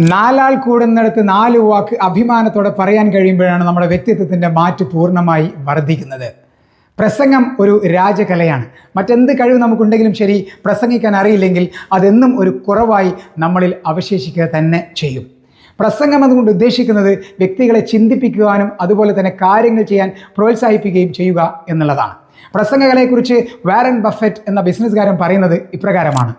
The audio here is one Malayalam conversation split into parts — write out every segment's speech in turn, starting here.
നാലാൾ കൂടുന്നിടത്ത് നാല് വാക്ക് അഭിമാനത്തോടെ പറയാൻ കഴിയുമ്പോഴാണ് നമ്മുടെ വ്യക്തിത്വത്തിൻ്റെ മാറ്റ് പൂർണ്ണമായി വർദ്ധിക്കുന്നത്. പ്രസംഗം ഒരു രാജകലയാണ്. മറ്റെന്ത് കഴിവ് നമുക്കുണ്ടെങ്കിലും ശരി, പ്രസംഗിക്കാൻ അറിയില്ലെങ്കിൽ അതെന്നും ഒരു കുറവായി നമ്മളിൽ അവശേഷിക്കുക തന്നെ ചെയ്യും. പ്രസംഗം അതുകൊണ്ട് ഉദ്ദേശിക്കുന്നത് വ്യക്തികളെ ചിന്തിപ്പിക്കുവാനും അതുപോലെ തന്നെ കാര്യങ്ങൾ ചെയ്യാൻ പ്രോത്സാഹിപ്പിക്കുകയും ചെയ്യുക എന്നുള്ളതാണ്. പ്രസംഗകലയെക്കുറിച്ച് വാരൻ ബഫറ്റ് എന്ന ബിസിനസ്സുകാരൻ പറയുന്നത് ഇപ്രകാരമാണ്: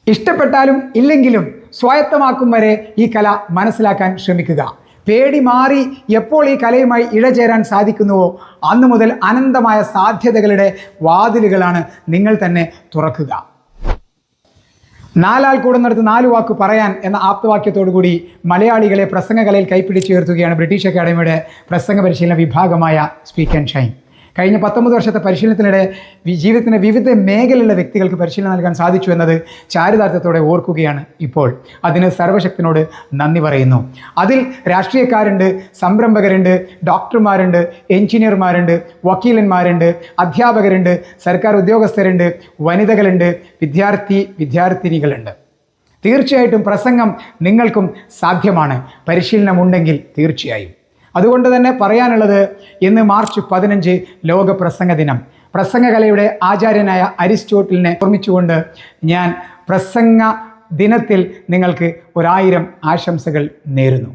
ഇഷ്ടപ്പെട്ടാലും ഇല്ലെങ്കിലും സ്വായത്തമാക്കും വരെ ഈ കല മനസ്സിലാക്കാൻ ശ്രമിക്കുക. പേടി മാറി എപ്പോൾ ഈ കലയുമായി ഇഴചേരാൻ സാധിക്കുന്നുവോ അന്നു മുതൽ അനന്തമായ സാധ്യതകളുടെ വാതിലുകളാണ് നിങ്ങൾ തന്നെ തുറക്കുക. നാലാൾ കൂടുന്നിടത്ത് നാല് വാക്ക് പറയാൻ എന്ന ആപ്തവാക്യത്തോടുകൂടി മലയാളികളെ പ്രസംഗകലയിൽ കൈപ്പിടിച്ചുയർത്തുകയാണ് ബ്രിട്ടീഷ് അക്കാഡമിയുടെ പ്രസംഗ പരിശീലന വിഭാഗമായ സ്പീക്ക് ആൻഡ് ഷൈൻ. കഴിഞ്ഞ 19 വർഷത്തെ പരിശീലനത്തിനിടെ ജീവിതത്തിൻ്റെ വിവിധ മേഖലയിലുള്ള വ്യക്തികൾക്ക് പരിശീലനം നൽകാൻ സാധിച്ചു എന്നത് ചാരിതാർത്ഥ്യത്തോടെ ഓർക്കുകയാണ് ഇപ്പോൾ. അതിന് സർവശക്തനോട് നന്ദി പറയുന്നു. അതിൽ രാഷ്ട്രീയക്കാരുണ്ട്, സംരംഭകരുണ്ട്, ഡോക്ടർമാരുണ്ട്, എഞ്ചിനീയർമാരുണ്ട്, വക്കീലന്മാരുണ്ട്, അധ്യാപകരുണ്ട്, സർക്കാർ ഉദ്യോഗസ്ഥരുണ്ട്, വനിതകളുണ്ട്, വിദ്യാർത്ഥിനികളുണ്ട്. തീർച്ചയായിട്ടും പ്രസംഗം നിങ്ങൾക്കും സാധ്യമാണ്, പരിശീലനമുണ്ടെങ്കിൽ തീർച്ചയായും. അതുകൊണ്ട് തന്നെ പറയാനുള്ളത്, ഇന്ന് മാർച്ച് 15 ലോക പ്രസംഗ ദിനം. പ്രസംഗകലയുടെ ആചാര്യനായ അരിസ്റ്റോട്ടിലിനെ ഓർമ്മിച്ചുകൊണ്ട് ഞാൻ പ്രസംഗ ദിനത്തിൽ നിങ്ങൾക്ക് 1000 ആശംസകൾ നേരുന്നു.